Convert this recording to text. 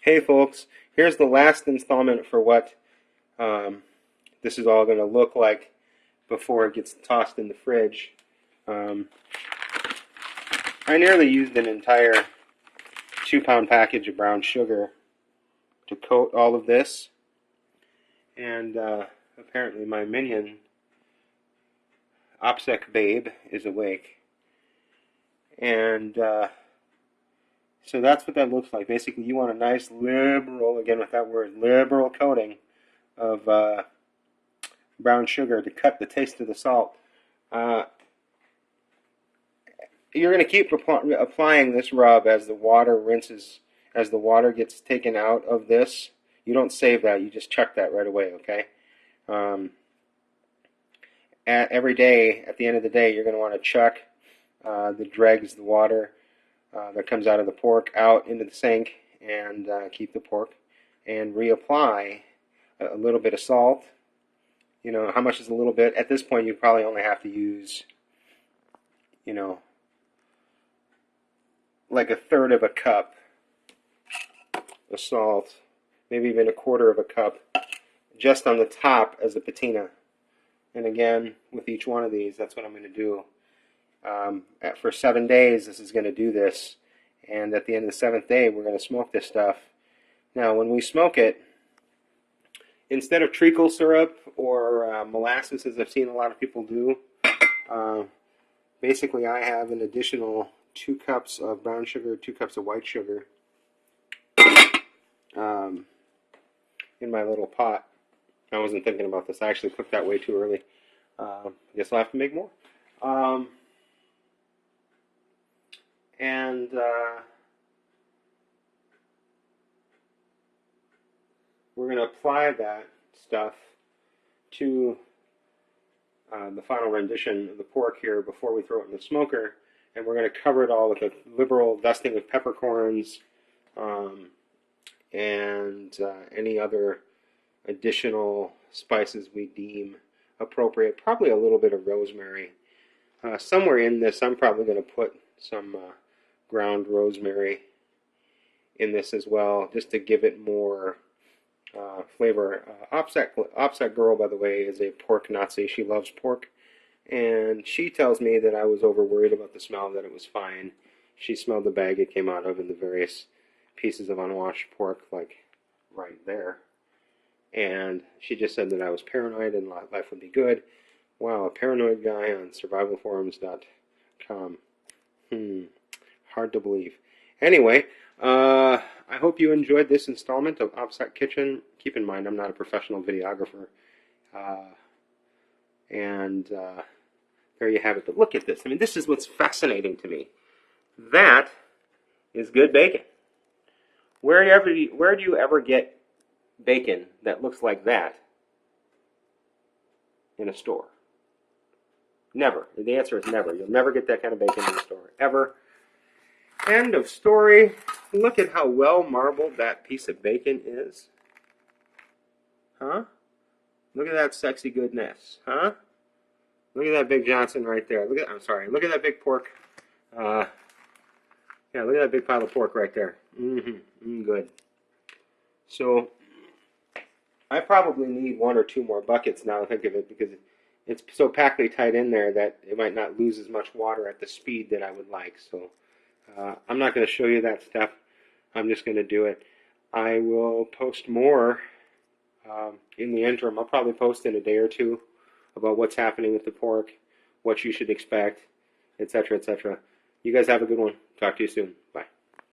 Hey folks, here's the last installment for what this is all going to look like before it gets tossed in the fridge. I nearly used an entire 2-pound package of brown sugar to coat all of this, and apparently my minion, OpSec Babe, is awake. And so that's what that looks like. Basically, you want a nice liberal, again with that word, liberal coating of brown sugar to cut the taste of the salt. You're going to keep applying this rub as the water rinses, as the water gets taken out of this. You don't save that, you just chuck that right away, okay? Every day, at the end of the day, you're going to want to chuck the dregs, the water that comes out of the pork out into the sink, and keep the pork, and reapply a little bit of salt. You know, how much is a little bit? At this point, you probably only have to use, you know, like 1/3 of a cup of salt, maybe even 1/4 of a cup, just on the top as a patina. And again, with each one of these, that's what I'm going to do. For 7 days, this is going to do this. And at the end of the 7th day, we're going to smoke this stuff. Now, when we smoke it, instead of treacle syrup or molasses, as I've seen a lot of people do, basically I have an additional 2 cups of brown sugar, 2 cups of white sugar in my little pot. I wasn't thinking about this. I actually cooked that way too early. I guess I'll have to make more. We're going to apply that stuff to the final rendition of the pork here before we throw it in the smoker, and we're going to cover it all with a liberal dusting of peppercorns and any other additional spices we deem appropriate. Probably a little bit of rosemary. Somewhere in this, I'm probably going to put some ground rosemary in this as well, just to give it more flavor. OpSec Girl, by the way, is a pork Nazi. She loves pork, and she tells me that I was over worried about the smell, that it was fine. She smelled the bag it came out of and the various pieces of unwashed pork, like right there. And she just said that I was paranoid and life would be good. Wow, a paranoid guy on survivalforums.com. Hard to believe. Anyway, I hope you enjoyed this installment of OpSec Kitchen. Keep in mind, I'm not a professional videographer. There you have it. But look at this. I mean, this is what's fascinating to me. That is good bacon. Where do you ever get bacon that looks like that in a store? Never. The answer is never. You'll never get that kind of bacon in the store. Ever. End of story. Look at how well marbled that piece of bacon is. Huh? Look at that sexy goodness. Huh? Look at that big Johnson right there. Look at that big pork. Yeah, look at that big pile of pork right there. Good. So, I probably need 1 or 2 more buckets now to think of it, because it's so packly tight in there that it might not lose as much water at the speed that I would like. So, I'm not going to show you that stuff. I'm just going to do it. I will post more in the interim. I'll probably post in a day or 2 about what's happening with the pork, what you should expect, etc., etc. You guys have a good one. Talk to you soon. Bye.